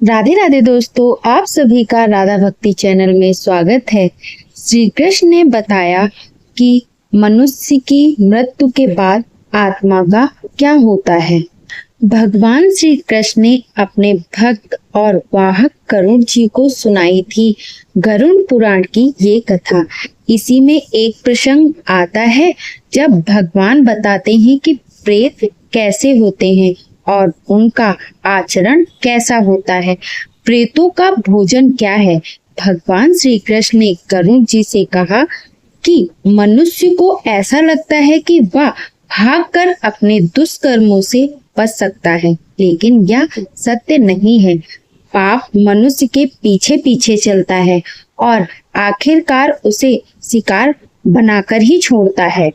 राधे राधे दोस्तों, आप सभी का राधा भक्ति चैनल में स्वागत है। श्री कृष्ण ने बताया कि मनुष्य की मृत्यु के बाद आत्मा का क्या होता है। भगवान श्री कृष्ण ने अपने भक्त और वाहक गरुड़ जी को सुनाई थी गरुड़ पुराण की ये कथा। इसी में एक प्रसंग आता है जब भगवान बताते हैं कि प्रेत कैसे होते हैं और उनका आचरण कैसा होता है, प्रेतों का भोजन क्या है। भगवान श्री कृष्ण ने गरुड़ जी से कहा कि मनुष्य को ऐसा लगता है कि वह भागकर अपने दुष्कर्मों से बच सकता है, लेकिन यह सत्य नहीं है। पाप मनुष्य के पीछे पीछे चलता है और आखिरकार उसे शिकार बनाकर ही छोड़ता है।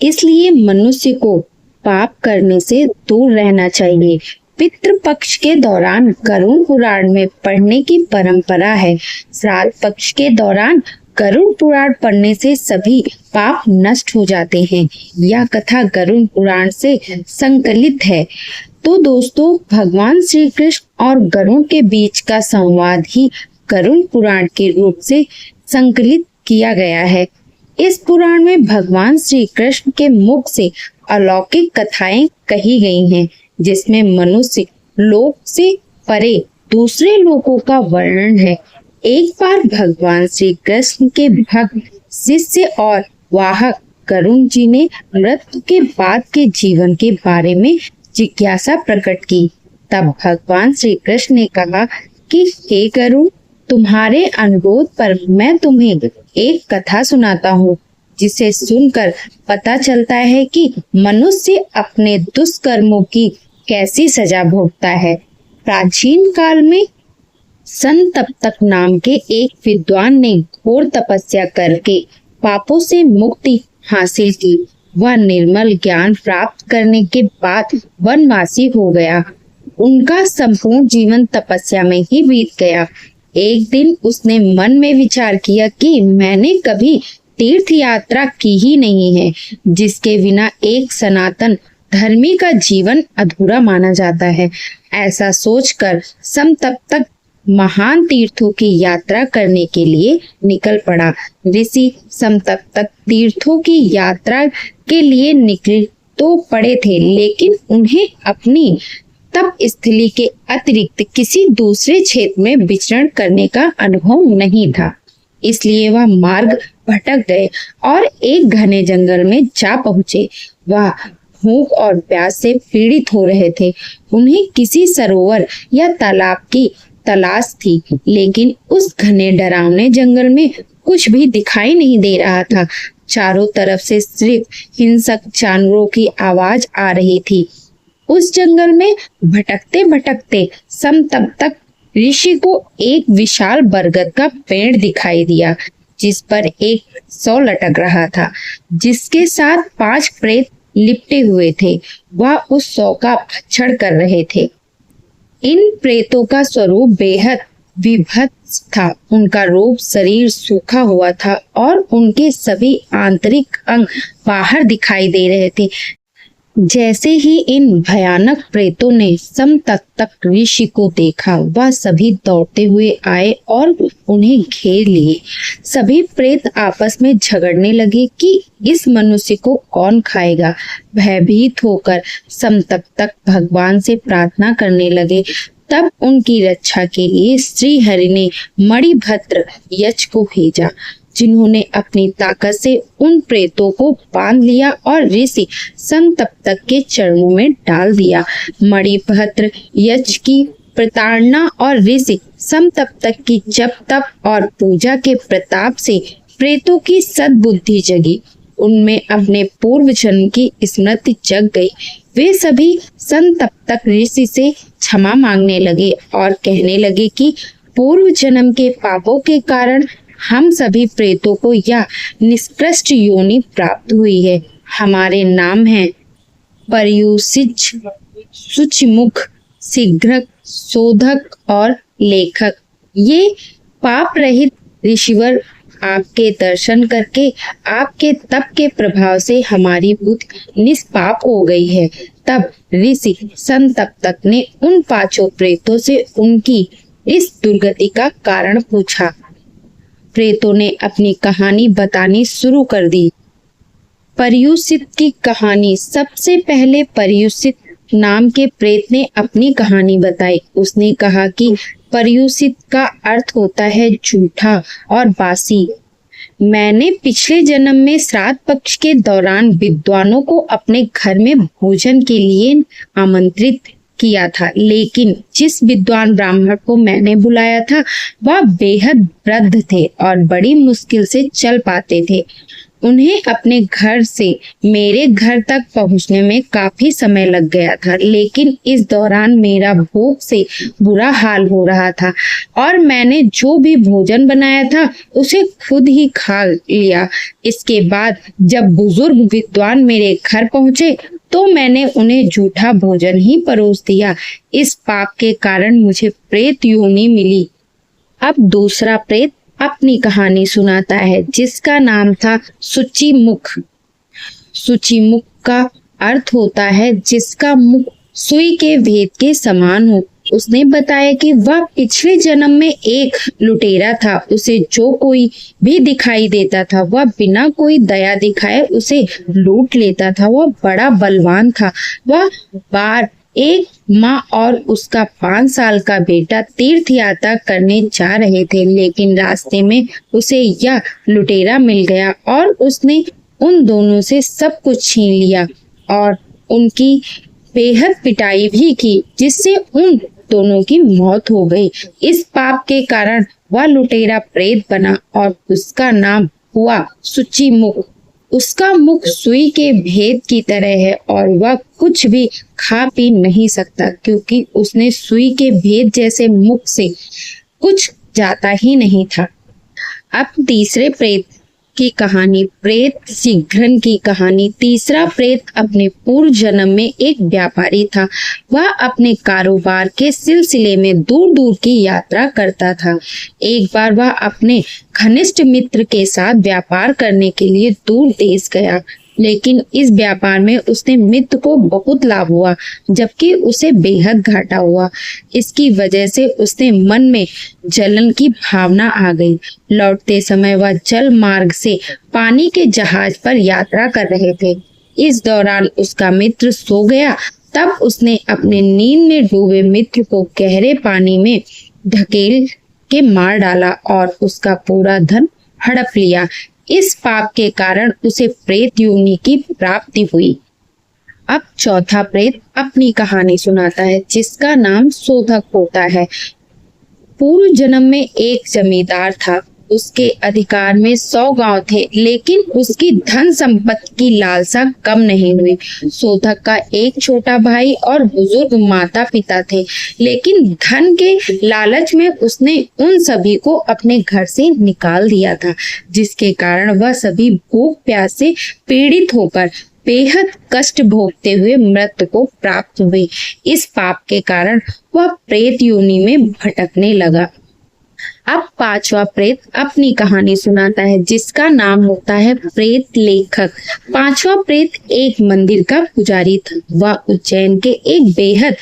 इसलिए मनुष्य को पाप करने से दूर रहना चाहिए। पितृपक्ष के दौरान गरुड़ पुराण में पढ़ने की परंपरा है। श्राद्ध पक्ष के दौरान गरुड़ पुराण पढ़ने से सभी पाप नष्ट हो जाते हैं। यह कथा गरुड़ पुराण से संकलित है। तो दोस्तों, भगवान श्री कृष्ण और गरुड़ के बीच का संवाद ही गरुड़ पुराण के रूप से संकलित किया गया है। इस पुराण में भगवान श्री कृष्ण के मुख से अलौकिक कथाएं कही गई हैं, जिसमें मनुष्य लोक से परे दूसरे लोकों का वर्णन है। एक बार भगवान श्री कृष्ण के भक्त शिष्य और वाहक गरुड़ जी ने मृत्यु के बाद के जीवन के बारे में जिज्ञासा प्रकट की। तब भगवान श्री कृष्ण ने कहा कि हे गरुड़, तुम्हारे अनुरोध पर मैं तुम्हें एक कथा सुनाता हूँ, जिसे सुनकर पता चलता है कि मनुष्य अपने दुष्कर्मों की कैसी सजा भोगता है। प्राचीन काल में संतप्तक नाम के एक विद्वान ने घोर तपस्या करके पापों से मुक्ति हासिल की। वह निर्मल ज्ञान प्राप्त करने के बाद वनवासी हो गया। उनका संपूर्ण जीवन तपस्या में ही बीत गया। एक दिन उसने मन में विचार किया कि मैंने कभी तीर्थ यात्रा की ही नहीं है, जिसके बिना एक सनातन धर्मी का जीवन अधूरा माना जाता है। ऐसा सोचकर समतप्तक महान तीर्थों की यात्रा करने के लिए निकल पड़ा। ऋषि समतप्तक तीर्थों की यात्रा के लिए निकल तो पड़े थे, लेकिन उन्हें अपनी तप स्थली के अतिरिक्त किसी दूसरे क्षेत्र में विचरण करने का अनुभव नहीं था। इसलिए वह मार्ग भटक गए और एक घने जंगल में जा पहुंचे। वह भूख और प्यास से पीड़ित हो रहे थे। उन्हें किसी सरोवर या तालाब की तलाश थी, लेकिन उस घने डरावने जंगल में कुछ भी दिखाई नहीं दे रहा था। चारों तरफ से सिर्फ हिंसक जानवरों की आवाज आ रही थी। उस जंगल में भटकते भटकते समतप्तक ऋषि को एक विशाल बरगद का पेड़ दिखाई दिया, जिस पर एक सौ लटक रहा था, जिसके साथ 5 प्रेत लिपटे हुए थे। वह उस सौ का भक्षण कर रहे थे। इन प्रेतों का स्वरूप बेहद विभत्स था। उनका रूप शरीर सूखा हुआ था और उनके सभी आंतरिक अंग बाहर दिखाई दे रहे थे। जैसे ही इन भयानक प्रेतों ने समतप्तक ऋषि को देखा, वह सभी दौड़ते हुए आए और उन्हें घेर लिए। सभी प्रेत आपस में झगड़ने लगे कि इस मनुष्य को कौन खाएगा। भयभीत होकर समतप्तक भगवान से प्रार्थना करने लगे। तब उनकी रक्षा के लिए श्री हरि ने मणिभद्र यक्ष को भेजा, जिन्होंने अपनी ताकत से उन प्रेतों को बांध लिया और ऋषि समतप्तक के चरणों में डाल दिया। मणिभद्र यक्ष की प्रताड़ना और ऋषि समतप्तक की जप तप और पूजा के प्रताप से प्रेतों की सद्बुद्धि जगी। उनमें अपने पूर्व जन्म की स्मृति जग गई। वे सभी समतप्तक ऋषि से क्षमा मांगने लगे और कहने लगे कि पूर्व जन्म के पापों के कारण हम सभी प्रेतों को यह निष्कृष्ट योनि प्राप्त हुई है। हमारे नाम हैं पर्युषिच, शुचिमुख, शीघ्रक, शोधक और लेखक। ये पाप रहित ऋषिवर आपके दर्शन करके आपके तप के प्रभाव से हमारी बुद्धि निष्पाप हो गई है। तब ऋषि संतप्तक ने उन 5 प्रेतों से उनकी इस दुर्गति का कारण पूछा। प्रेतों ने अपनी कहानी बतानी शुरू कर दी। पर्युषित की कहानी। सबसे पहले पर्युषित नाम के प्रेत ने अपनी कहानी बताई। उसने कहा कि पर्युषित का अर्थ होता है झूठा और बासी। मैंने पिछले जन्म में श्राद्ध पक्ष के दौरान विद्वानों को अपने घर में भोजन के लिए आमंत्रित किया था, लेकिन जिस विद्वान ब्राह्मण को मैंने बुलाया था वह बेहद वृद्ध थे और बड़ी मुश्किल से चल पाते थे। उन्हें अपने घर से मेरे घर तक पहुंचने में काफी समय लग गया था, लेकिन इस दौरान मेरा भूख से बुरा हाल हो रहा था और मैंने जो भी भोजन बनाया था उसे खुद ही खा लिया। इसके बाद जब बुजुर्ग विद्वान मेरे घर पहुंचे तो मैंने उन्हें झूठा भोजन ही परोस दिया। इस पाप के कारण मुझे प्रेत योनि मिली। अब दूसरा प्रेत अपनी कहानी सुनाता है, जिसका नाम था सूचीमुख। सूचीमुख का अर्थ होता है जिसका मुख सुई के भेद के समान हो। उसने बताया कि वह पिछले जन्म में एक लुटेरा था। उसे जो कोई भी दिखाई देता था वह बिना कोई दया दिखाए उसे लूट लेता था। वह बड़ा बलवान था। वह बार एक माँ और उसका 5 साल का बेटा तीर्थ यात्रा करने जा रहे थे, लेकिन रास्ते में उसे यह लुटेरा मिल गया और उसने उन दोनों से सब कुछ छीन लिया और उनकी बेहद पिटाई भी की, जिससे उन दोनों की मौत हो गई। इस पाप के कारण वह लुटेरा प्रेत बना और उसका नाम हुआ सूचीमुख। उसका मुख सुई के भेद की तरह है और वह कुछ भी खा पी नहीं सकता, क्योंकि उसने सुई के भेद जैसे मुख से कुछ जाता ही नहीं था। अब तीसरे प्रेत की कहानी, प्रेत शीघ्रन की कहानी। तीसरा प्रेत अपने पूर्व जन्म में एक व्यापारी था। वह अपने कारोबार के सिलसिले में दूर दूर की यात्रा करता था। एक बार वह अपने घनिष्ठ मित्र के साथ व्यापार करने के लिए दूर देश गया, लेकिन इस व्यापार में उसने मित्र को बहुत लाभ हुआ, जबकि उसे बेहद घाटा हुआ। इसकी वजह से उसने मन में जलन की भावना आ गई। लौटते समय वह जल मार्ग से पानी के जहाज पर यात्रा कर रहे थे। इस दौरान उसका मित्र सो गया। तब उसने अपने नींद में डूबे मित्र को गहरे पानी में ढकेल के मार डाला और उसका पूरा धन हड़प लिया। इस पाप के कारण उसे प्रेत योनि की प्राप्ति हुई। अब चौथा प्रेत अपनी कहानी सुनाता है, जिसका नाम शोधक होता है। पूर्व जन्म में एक जमींदार था। उसके अधिकार में 100 गांव थे, लेकिन उसकी धन संपत्ति की लालसा कम नहीं हुई। शोधक का एक छोटा भाई और बुजुर्ग माता पिता थे, लेकिन धन के लालच में उसने उन सभी को अपने घर से निकाल दिया था, जिसके कारण वह सभी भूख प्यास से पीड़ित होकर बेहद कष्ट भोगते हुए मृत्यु को प्राप्त हुए। इस पाप के कारण वह प्रेत योनि में भटकने लगा। अब पांचवा प्रेत अपनी कहानी सुनाता है, जिसका नाम होता है प्रेत लेखक। पांचवा प्रेत एक मंदिर का पुजारी था। वह उज्जैन के एक बेहद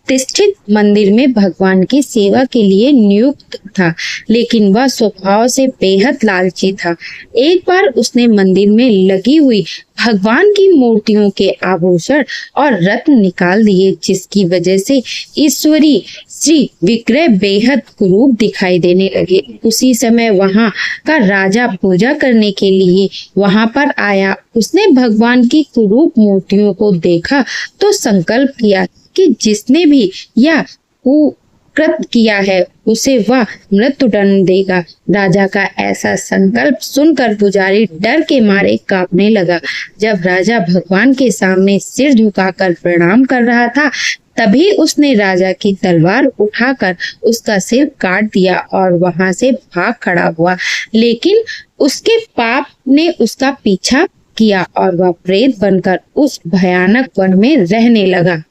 प्रतिष्ठित मंदिर में भगवान की सेवा के लिए नियुक्त था, लेकिन वह स्वभाव से बेहद लालची था। एक बार उसने मंदिर में लगी हुई भगवान की मूर्तियों के आभूषण और रत्न निकाल दिए, जिसकी वजह से ईश्वरी श्री विग्रह बेहद कुरूप दिखाई देने लगे। उसी समय वहां का राजा पूजा करने के लिए वहां पर आया। उसने भगवान की कुरूप मूर्तियों को देखा तो संकल्प किया कि जिसने भी यह कुकृत किया है उसे वह मृत्यु दंड देगा। राजा का ऐसा संकल्प सुनकर पुजारी डर के मारे कांपने लगा। जब राजा भगवान के सामने सिर झुकाकर प्रणाम कर रहा था, तभी उसने राजा की तलवार उठाकर उसका सिर काट दिया और वहां से भाग खड़ा हुआ। लेकिन उसके पाप ने उसका पीछा किया और वह प्रेत बनकर उस भयानक वन में रहने लगा।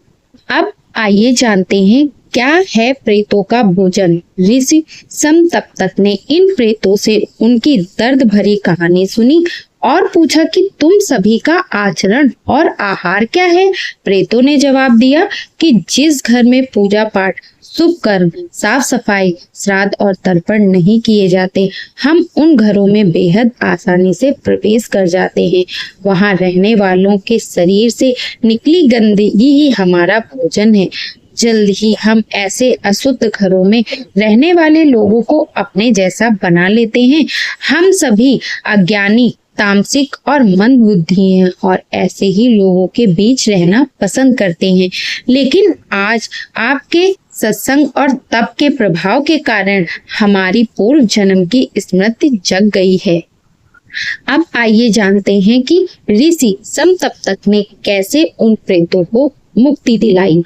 अब आइए जानते हैं क्या है प्रेतों का भोजन। ऋषि समतप्तक ने इन प्रेतों से उनकी दर्द भरी कहानी सुनी और पूछा कि तुम सभी का आचरण और आहार क्या है। प्रेतों ने जवाब दिया कि जिस घर में पूजा पाठ, शुभ कर्म, साफ सफाई, श्राद्ध और तर्पण नहीं किए जाते, हम उन घरों में बेहद आसानी से प्रवेश कर जाते हैं। वहां रहने वालों के शरीर से निकली गंदगी ही हमारा भोजन है। जल्द ही हम ऐसे अशुद्ध घरों में रहने वाले लोगों को अपने जैसा बना लेते हैं। हम सभी अज्ञानी, तामसिक और मंद बुद्धि हैं और ऐसे ही लोगों के बीच रहना पसंद करते हैं। लेकिन आज आपके सत्संग और तप के प्रभाव के कारण हमारी पूर्व जन्म की स्मृति जग गई है। अब आइए जानते हैं कि ऋषि समतप्तक ने कैसे उन प्रेतों को मुक्ति दिलाई।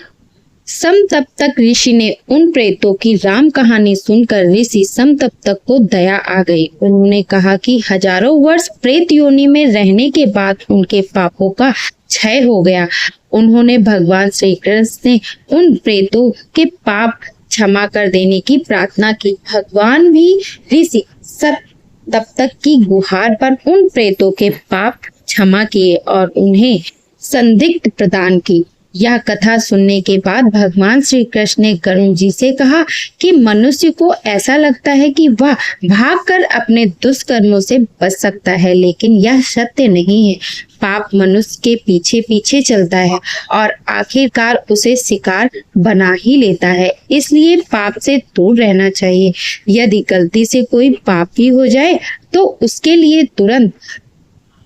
समतप्तक ऋषि ने उन प्रेतों की राम कहानी सुनकर ऋषि समतप्तक को दया आ गई। उन्होंने कहा कि हजारों वर्ष प्रेत योनि में रहने के बाद उनके पापों का क्षय हो गया। उन्होंने भगवान श्री कृष्ण से उन प्रेतों के पाप क्षमा कर देने की प्रार्थना की। भगवान भी ऋषि समतप्तक की गुहार पर उन प्रेतों के पाप क्षमा किए और उन्हें संदिग्ध प्रदान की। यह कथा सुनने के बाद भगवान श्री कृष्ण ने गरुड़ जी से कहा कि मनुष्य को ऐसा लगता है कि वह भागकर अपने दुष्कर्मों से बच सकता है, लेकिन यह सत्य नहीं है। पाप मनुष्य के पीछे पीछे चलता है और आखिरकार उसे शिकार बना ही लेता है। इसलिए पाप से दूर रहना चाहिए। यदि गलती से कोई पाप भी हो जाए तो उसके लिए तुरंत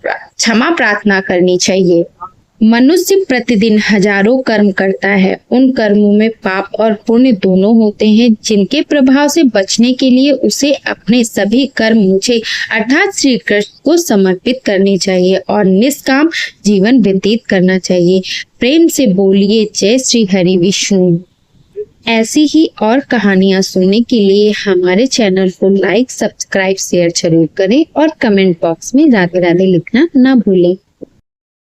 क्षमा प्रार्थना करनी चाहिए। मनुष्य प्रतिदिन हजारों कर्म करता है। उन कर्मों में पाप और पुण्य दोनों होते हैं, जिनके प्रभाव से बचने के लिए उसे अपने सभी कर्म मुझे अर्थात श्री कृष्ण को समर्पित करने चाहिए और निष्काम जीवन व्यतीत करना चाहिए। प्रेम से बोलिए जय श्री हरि विष्णु। ऐसी ही और कहानियां सुनने के लिए हमारे चैनल को लाइक, सब्सक्राइब, शेयर जरूर करें और कमेंट बॉक्स में राधे राधे लिखना ना भूलें।